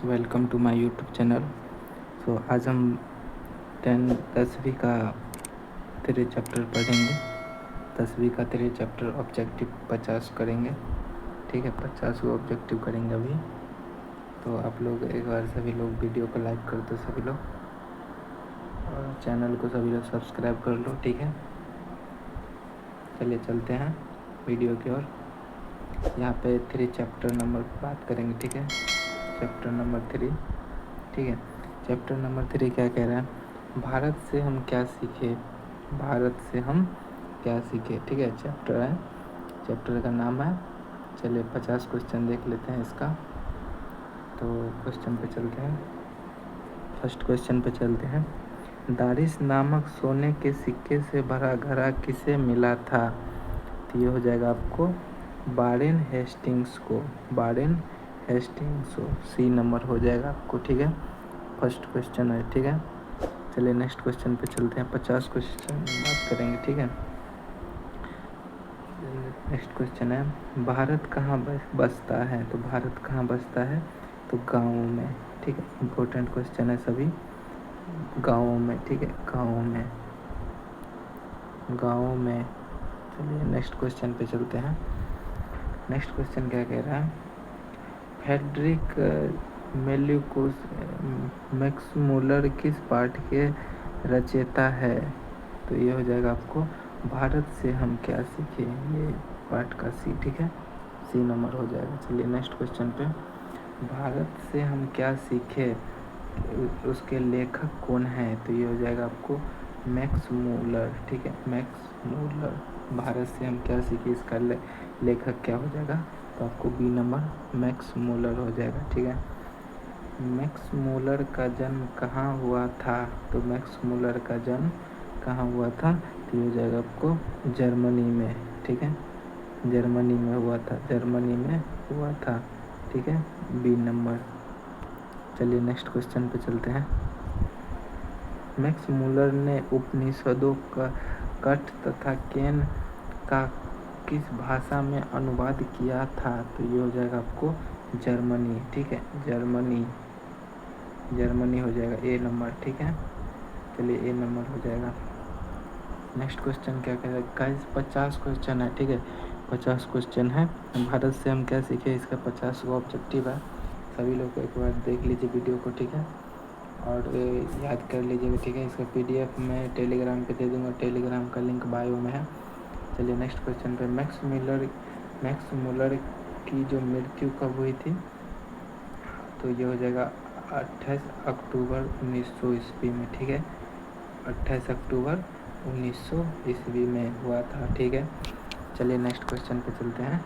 Welcome to my YouTube channel. आज हम 10वीं का 3 चैप्टर पढ़ेंगे। 10वीं का 3 चैप्टर ऑब्जेक्टिव 50 करेंगे। ठीक है, 50 को ऑब्जेक्टिव करेंगे अभी। तो आप लोग एक बार सभी लोग वीडियो को लाइक कर दो सभी लोग, और चैनल को सभी लोग सब्सक्राइब कर लो। ठीक है, चलिए चलते हैं वीडियो की ओर। यहाँ पे 3 चैप्टर नंबर बात करेंगे। ठीक है, चैप्टर नंबर 3। ठीक है, चैप्टर नंबर 3 क्या कह रहा है? भारत से हम क्या सीखे। भारत से हम क्या सीखे। ठीक है, चैप्टर है, चैप्टर का नाम है। चलिए 50 क्वेश्चन देख लेते हैं इसका। तो क्वेश्चन पे चलते हैं, फर्स्ट क्वेश्चन पे चलते हैं। दारिस नामक सोने के सिक्के से भरा घड़ा किसे मिला था? तो ये हो जाएगा आपको वारेन हेस्टिंग्स को। वारेन हेस्टिंग्स को सी नंबर हो जाएगा आपको। ठीक है, फर्स्ट क्वेश्चन है। ठीक है, चलिए नेक्स्ट क्वेश्चन पे चलते हैं। 50 क्वेश्चन बात करेंगे। ठीक है, नेक्स्ट क्वेश्चन है, भारत कहाँ बसता है? तो भारत कहाँ बसता है? तो गाँव में। ठीक है, इम्पोर्टेंट क्वेश्चन है सभी। गाँव में। ठीक है, गाँव में, गाँव में। चलिए नेक्स्ट क्वेश्चन पे चलते हैं। नेक्स्ट क्वेश्चन क्या कह रहा है? फ्रेडरिक मैक्समूलर किस पाठ के रचयिता है? तो ये हो जाएगा आपको भारत से हम क्या सीखे, ये पाठ का सी। ठीक है, सी नंबर हो जाएगा। चलिए नेक्स्ट क्वेश्चन पे, भारत से हम क्या सीखे, उसके लेखक कौन है? तो ये हो जाएगा आपको मैक्समूलर। ठीक है, मैक्समूलर। भारत से हम क्या सीखे, इसका लेखक क्या हो जाएगा? तो आपको बी नंबर मैक्समूलर हो जाएगा। ठीक है, मैक्समूलर का जन्म कहाँ हुआ था? तो मैक्समूलर का जन्म कहाँ हुआ था? तो ये हो जाएगा आपको जर्मनी में। ठीक है, जर्मनी में हुआ था, जर्मनी में हुआ था। ठीक है, बी नंबर। चलिए नेक्स्ट क्वेश्चन पे चलते हैं। मैक्समूलर ने उपनिषदों का कठ तथा केन का किस भाषा में अनुवाद किया था? तो ये हो जाएगा आपको जर्मनी। ठीक है, जर्मनी, जर्मनी हो जाएगा ए नंबर। ठीक है, चलिए ए नंबर हो जाएगा। नेक्स्ट क्वेश्चन क्या कह रहा है? गाइस 50 क्वेश्चन है। ठीक है, 50 क्वेश्चन है। भारत से हम क्या सीखे, इसका 50 का ऑब्जेक्टिव है। सभी लोग एक बार देख लीजिए वीडियो को। ठीक है, और याद कर लीजिएगा। ठीक है, इसका PDF मैं टेलीग्राम पे दे दूँगा, टेलीग्राम का लिंक बायो में है। चलिए नेक्स्ट क्वेश्चन पे, मैक्समूलर की जो मृत्यु कब हुई थी? तो ये हो जाएगा 28 अक्टूबर 1900 ईस्वी में। ठीक है, 28 अक्टूबर 1900 ईस्वी में हुआ था। ठीक है, चलिए नेक्स्ट क्वेश्चन पे चलते हैं,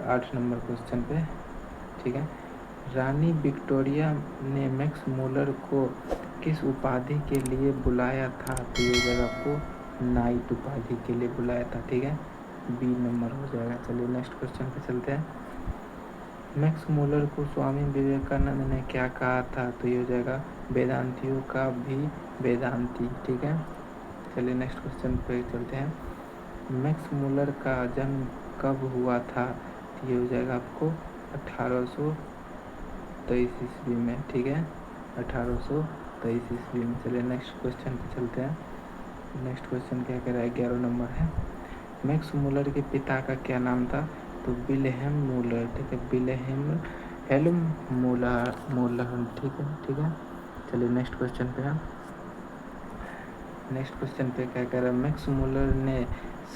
8 नंबर क्वेश्चन पे। ठीक है, रानी विक्टोरिया ने मैक्समूलर को किस उपाधि के लिए बुलाया था? तो ये जगह आपको नाइट उपाधि के लिए बुलाया था। ठीक है, बी नंबर हो जाएगा। चलिए नेक्स्ट क्वेश्चन पे चलते हैं। मैक्समूलर को स्वामी विवेकानंद ने क्या कहा था? तो ये हो जाएगा वेदांतियों का भी वेदांती। ठीक है, चलिए नेक्स्ट क्वेश्चन पे चलते हैं। मैक्समूलर का जन्म कब हुआ था? तो ये हो जाएगा आपको 1823 ईस्वी में। ठीक है, 1823 ईस्वी में। चलिए नेक्स्ट क्वेश्चन पे चलते हैं। नेक्स्ट क्वेश्चन क्या कह रहा है? 11 नंबर है। मैक्समूलर के पिता का क्या नाम था? तो विल्हेम मूलर। ठीक है, विल्हेम हेल्म मूलर। ठीक है, ठीक है, चलिए नेक्स्ट क्वेश्चन पे है। नेक्स्ट क्वेश्चन पे क्या कह रहा है? मैक्समूलर ने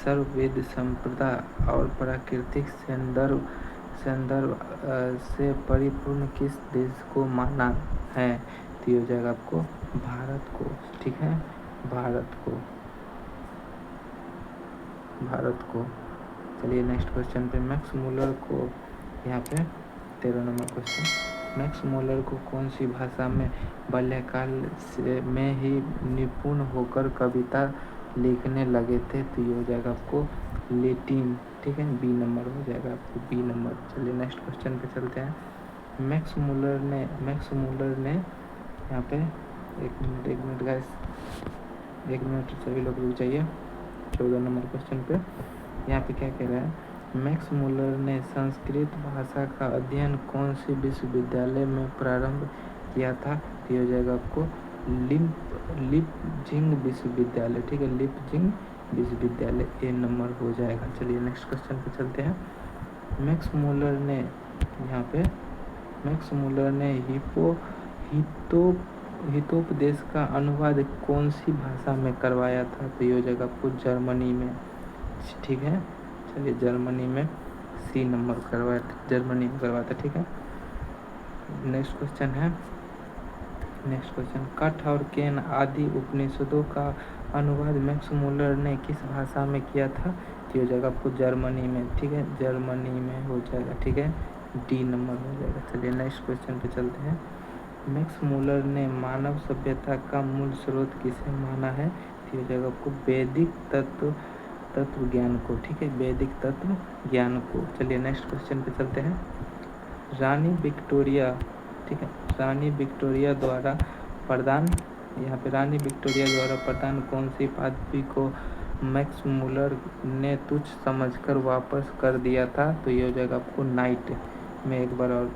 सर्ववेद संप्रदाय और प्राकृतिक संदर्भ से परिपूर्ण किस देश को माना है? तो ये हो जाएगा आपको भारत को। ठीक है, भारत को, भारत को। चलिए नेक्स्ट क्वेश्चन पे, मैक्समूलर को यहाँ पे 13 नंबर क्वेश्चन, मैक्समूलर को कौन सी भाषा में बाल्यकाल से में ही निपुण होकर कविता लिखने लगे थे? तो ये हो जाएगा आपको लेटिन। ठीक है, बी नंबर हो जाएगा आपको, बी नंबर। चलिए नेक्स्ट क्वेश्चन पे चलते हैं। मैक्समूलर ने यहाँ पे एक मिनट गाइस, एक मिनट सभी लोग रुक जाइए। 14 नंबर क्वेश्चन पे यहाँ पे क्या कह रहा है? मैक्स मुलर ने संस्कृत भाषा का अध्ययन कौन से विश्वविद्यालय में प्रारंभ किया था? तो ये हो जाएगा आपको लिपजिंग विश्वविद्यालय, ठीक है, लिपजिंग विश्वविद्यालय, ए नंबर हो जाएगा। चलिए नेक्स्ट क्वेश्चन पे चलते हैं। मैक्स मुलर ने यहाँ पे मैक्स मुलर ने हितोपदेश का अनुवाद कौन सी भाषा में करवाया था? तो ये हो जाएगा आपको जर्मनी में, ठीक है। चलिए जर्मनी में, सी नंबर करवाया था, जर्मनी में करवाया था, ठीक है। नेक्स्ट क्वेश्चन है, नेक्स्ट क्वेश्चन, कठ और केन आदि उपनिषदों का अनुवाद मैक्स मुलर ने किस भाषा में किया था? तो हो जाएगा आपको जर्मनी में, ठीक है, जर्मनी में हो जाएगा, ठीक है, डी नंबर हो जाएगा। चलिए नेक्स्ट क्वेश्चन पे चलते हैं। मैक्स मुलर ने मानव सभ्यता का मूल स्रोत किसे माना है? तो हो जाएगा आपको वैदिक तत्व ज्ञान को, ठीक है, वैदिक तत्व ज्ञान को। चलिए नेक्स्ट क्वेश्चन पे चलते हैं। रानी विक्टोरिया, ठीक है, रानी विक्टोरिया द्वारा प्रदान, यहाँ पे रानी विक्टोरिया द्वारा प्रदान कौन सी पदवी को मैक्स मुलर ने तुच्छ समझकर वापस कर दिया था? तो ये हो जाएगा आपको नाइट में, एक बार और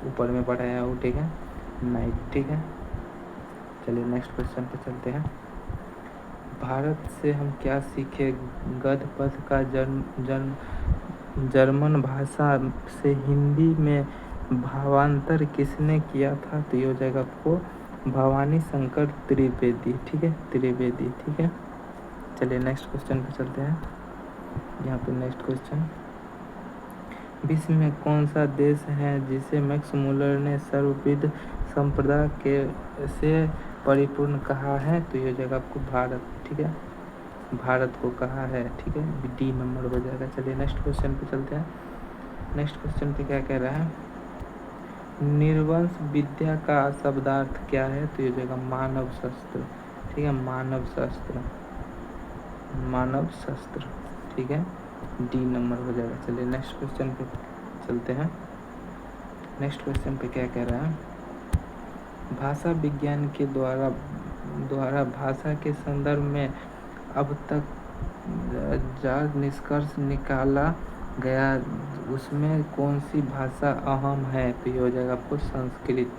ऊपर में पढ़ाया हो, ठीक है, नाइट, ठीक है। चलिए नेक्स्ट क्वेश्चन पे चलते हैं। भारत से हम क्या सीखे? गद्य पद का जर्मन भाषा से हिंदी में भावांतर किसने किया था? तो ये हो जाएगा आपको भवानी शंकर त्रिवेदी, ठीक है, त्रिवेदी, ठीक है। चलिए नेक्स्ट क्वेश्चन पे चलते हैं। यहाँ पे नेक्स्ट क्वेश्चन, विश्व में कौन सा देश है जिसे मैक्स मुलर ने सर्वविध संप्रदा के से परिपूर्ण कहा है? तो ये हो जाएगा आपको भारत, ठीक है, भारत को कहा है, ठीक है, डी नंबर हो जाएगा। चलिए नेक्स्ट क्वेश्चन पे चलते हैं। नेक्स्ट क्वेश्चन पे क्या कह रहा है? निर्वंश विद्या का शब्दार्थ क्या है? तो ये हो जाएगा मानव शस्त्र, ठीक है, मानव शस्त्र, मानव शस्त्र, ठीक है, डी नंबर हो जाएगा। चलिए नेक्स्ट क्वेश्चन पे चलते हैं। नेक्स्ट क्वेश्चन पे क्या कह रहा है? भाषा विज्ञान के द्वारा भाषा के संदर्भ में अब तक जो निष्कर्ष निकाला गया उसमें कौन सी भाषा अहम है? तो ये हो जाएगा आपको संस्कृत,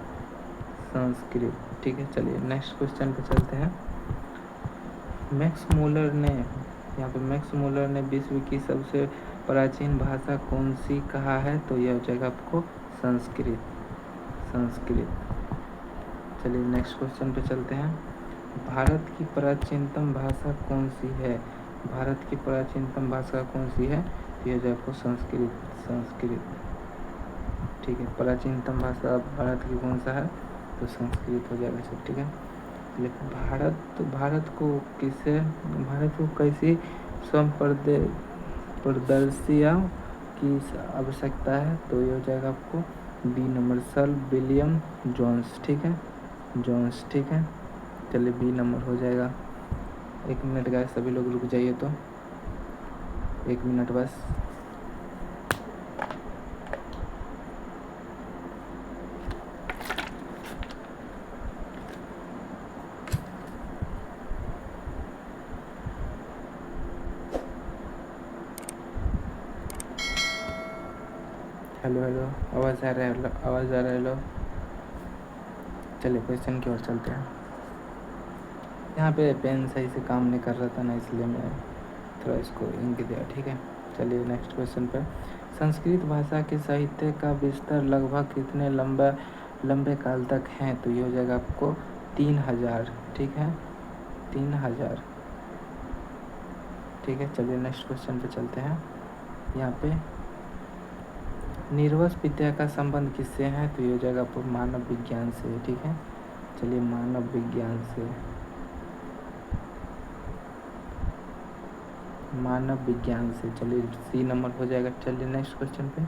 संस्कृत, ठीक है। चलिए नेक्स्ट क्वेश्चन पे चलते हैं। मैक्स मुलर ने, यहाँ पे मैक्स मुलर ने विश्व की सबसे प्राचीन भाषा कौन सी कहा है? तो यह हो जाएगा आपको संस्कृत, संस्कृत। चलिए नेक्स्ट क्वेश्चन पे चलते हैं। भारत की प्राचीनतम भाषा कौन सी है? भारत की प्राचीनतम भाषा कौन सी है? तो यह हो जाएगा आपको संस्कृत, संस्कृत, ठीक है। प्राचीनतम भाषा भारत की कौन सा है? तो संस्कृत हो जाएगा सब, ठीक है। भारत को कैसी प्रदर्शिया की आवश्यकता है? तो ये हो जाएगा आपको B number, sir William Jones, ठीक है, जोन्स, ठीक है। चलिए बी नंबर हो जाएगा। 1 मिनट का, सभी लोग रुक जाइए, तो 1 मिनट बस। हेलो हेलो, आवाज़ आ रहा है, आवाज़ आ रहा है, हेलो। चलिए क्वेश्चन की ओर चलते हैं। यहाँ पे पेन सही से काम नहीं कर रहा था ना, इसलिए मैं थोड़ा इसको इंक दिया, ठीक है। चलिए नेक्स्ट क्वेश्चन पे। संस्कृत भाषा के साहित्य का विस्तार लगभग कितने लंबे काल तक है? तो ये हो जाएगा आपको 3000, ठीक है, 3000, ठीक है। चलिए नेक्स्ट क्वेश्चन पे चलते हैं। यहाँ पे निर्वंश विद्या का संबंध किससे है? तो ये हो जाएगा आपको मानव विज्ञान से, ठीक है। चलिए मानव विज्ञान से, मानव विज्ञान से, चलिए सी नंबर हो जाएगा। चलिए नेक्स्ट क्वेश्चन पे।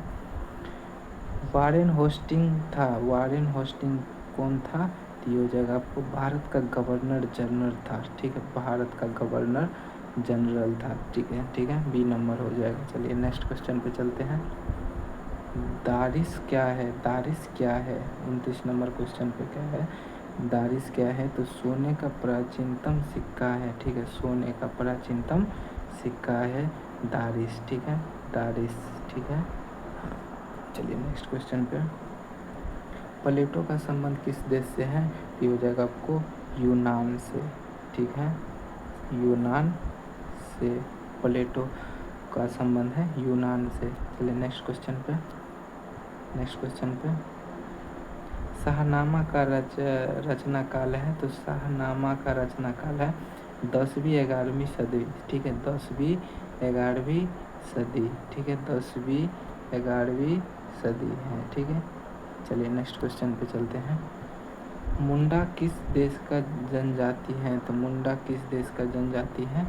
वारेन होस्टिंग था, वारेन होस्टिंग कौन था? तो ये हो जाएगा आपको भारत का गवर्नर जनरल था, ठीक है, भारत का गवर्नर जनरल था, ठीक है, ठीक है, बी नंबर हो जाएगा। चलिए नेक्स्ट क्वेश्चन पे चलते हैं। दारिश क्या है? दारिश क्या है? 29 नंबर क्वेश्चन पे क्या है? दारिश क्या है? तो सोने का प्राचीनतम सिक्का है, ठीक है, सोने का प्राचीनतम सिक्का है दारिश, ठीक है, डारिस, ठीक है। चलिए नेक्स्ट क्वेश्चन पे, प्लेटो का संबंध किस देश से है? ये हो जाएगा आपको यूनान से, ठीक है, यूनान से प्लेटो का संबंध है यूनान से। चलिए नेक्स्ट क्वेश्चन पे, शाहनामा का रचना काल है, तो शाहनामा का रचना काल है 10वीं 11वीं सदी, ठीक है, 10वीं 11वीं सदी, ठीक है, 10वीं 11वीं सदी है, ठीक है। चलिए नेक्स्ट क्वेश्चन पे चलते हैं, मुंडा किस देश का जनजाति है? तो मुंडा किस देश का जनजाति है?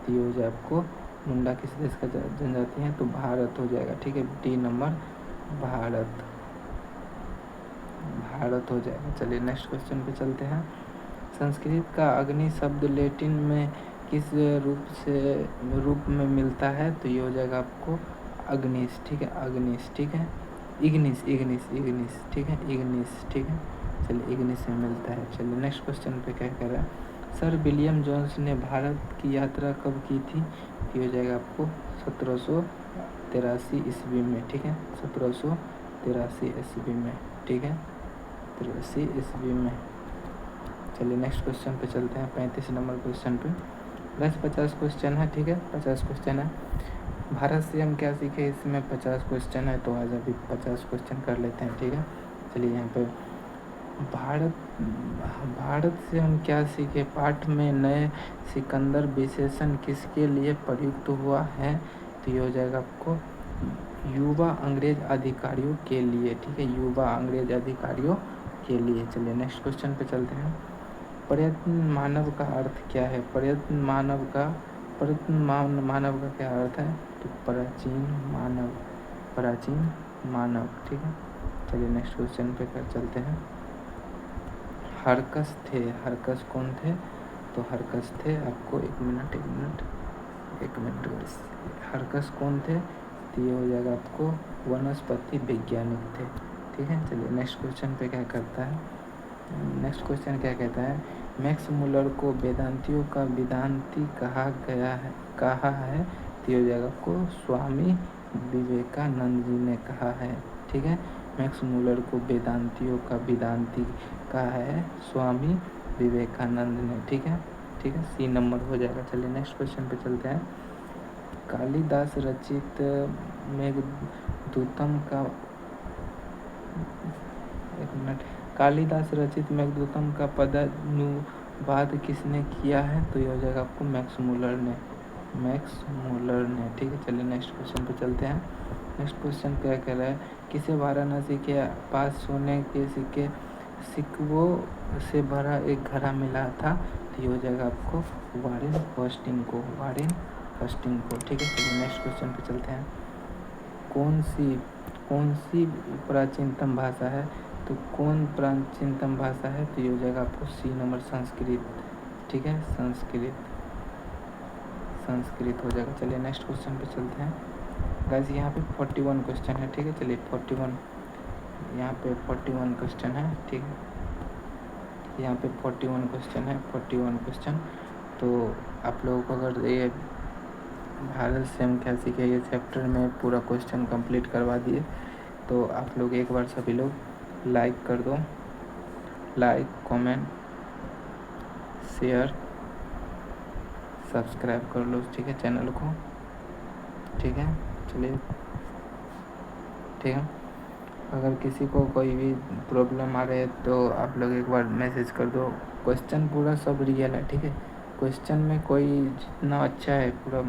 तो ये हो जाए आपको मुंडा किस देश का जनजाति है? तो भारत हो जाएगा, ठीक है, डी नंबर भारत हो जाएगा। चलिए नेक्स्ट क्वेश्चन पे चलते हैं, संस्कृत का अग्नि शब्द लैटिन में किस रूप में मिलता है? तो ये हो जाएगा आपको अग्निस, ठीक है, अग्निस, ठीक है, इग्निस, ठीक है, इग्निस, ठीक है। चलिए इग्निस में मिलता है। चलिए नेक्स्ट क्वेश्चन पे क्या कह रहा है, सर विलियम जोन्स ने भारत की यात्रा कब की थी? ये हो जाएगा आपको 1783 ईस्वी में, ठीक है, 1783 ईस्वी में, ठीक है, 83 ईस्वी में। चलिए नेक्स्ट क्वेश्चन पे चलते हैं, 35 नंबर क्वेश्चन पे। बस 50 क्वेश्चन है, ठीक है, 50 क्वेश्चन है। भारत से हम क्या सीखे? इसमें 50 क्वेश्चन है, तो आज अभी 50 क्वेश्चन कर लेते हैं, ठीक है। चलिए यहाँ पे भारत से हम क्या सीखे? पाठ में नए सिकंदर विशेषण किसके लिए प्रयुक्त हुआ है? तो ये हो जाएगा आपको युवा अंग्रेज अधिकारियों के लिए, ठीक है, युवा अंग्रेज अधिकारियों के लिए। चलिए नेक्स्ट क्वेश्चन पे चलते हैं, प्रयत्न मानव का अर्थ क्या है? प्रयत्न मानव का क्या अर्थ है? तो प्राचीन मानव, ठीक है। चलिए नेक्स्ट क्वेश्चन पे चलते हैं, हरकस कौन थे? तो हरकस थे आपको एक मिनट हरकस कौन थे? तो ये हो जाएगा आपको वनस्पति वैज्ञानिक थे, ठीक है। चलिए नेक्स्ट क्वेश्चन पे क्या करता है, नेक्स्ट क्वेश्चन क्या कहता है, मैक्स मुलर को वेदांतियों का वेदांती कहा है, तो ये हो जाएगा आपको स्वामी विवेकानंद जी ने कहा है, ठीक है। मैक्स मुलर को वेदांतियों का वेदांती कहा है स्वामी विवेकानंद ने, ठीक है, सी नंबर हो जाएगा। चलिए नेक्स्ट क्वेश्चन पे चलते हैं, कालिदास रचित मेघदूतम का पदानुवाद किसने किया है? तो ये हो जाएगा आपको मैक्स मुलर ने, ठीक है। चलिए नेक्स्ट क्वेश्चन पे चलते हैं, नेक्स्ट क्वेश्चन क्या कह रहा है, किसे वाराणसी के पास सोने के सिक्कों से भरा एक घड़ा मिला था? तो ये हो जाएगा आपको वारेन हस्टिंग को, ठीक है। चलिए नेक्स्ट क्वेश्चन पे चलते हैं, कौन सी प्राचीनतम भाषा है? तो कौन प्राचीनतम भाषा है? तो ये हो जाएगा आपको सी नंबर संस्कृत, ठीक है, संस्कृत हो जाएगा। चलिए नेक्स्ट क्वेश्चन पे चलते हैं, गाइस यहाँ पे 41 क्वेश्चन है, ठीक है। चलिए 41 यहाँ पे 41 क्वेश्चन है, ठीक है, यहाँ पे 41 क्वेश्चन है, 41 क्वेश्चन। तो आप लोगों को अगर ये भारत से हम क्या सीखे ये चैप्टर में पूरा क्वेश्चन कंप्लीट करवा दिए, तो आप लोग एक बार सभी लोग लाइक कर दो, लाइक कमेंट शेयर सब्सक्राइब कर लो, ठीक है, चैनल को, ठीक है। चलिए ठीक है, अगर किसी को कोई भी प्रॉब्लम आ रही है तो आप लोग एक बार मैसेज कर दो, क्वेश्चन पूरा सब रियल है, ठीक है, क्वेश्चन में कोई जितना अच्छा है पूरा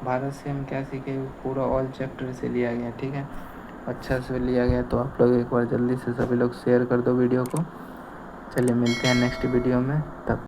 भारत से हम क्या सीखे पूरा ऑल चैप्टर से लिया गया, ठीक है, अच्छा से लिया गया। तो आप लोग एक बार जल्दी से सभी लोग शेयर कर दो वीडियो को। चलिए मिलते हैं नेक्स्ट वीडियो में, तब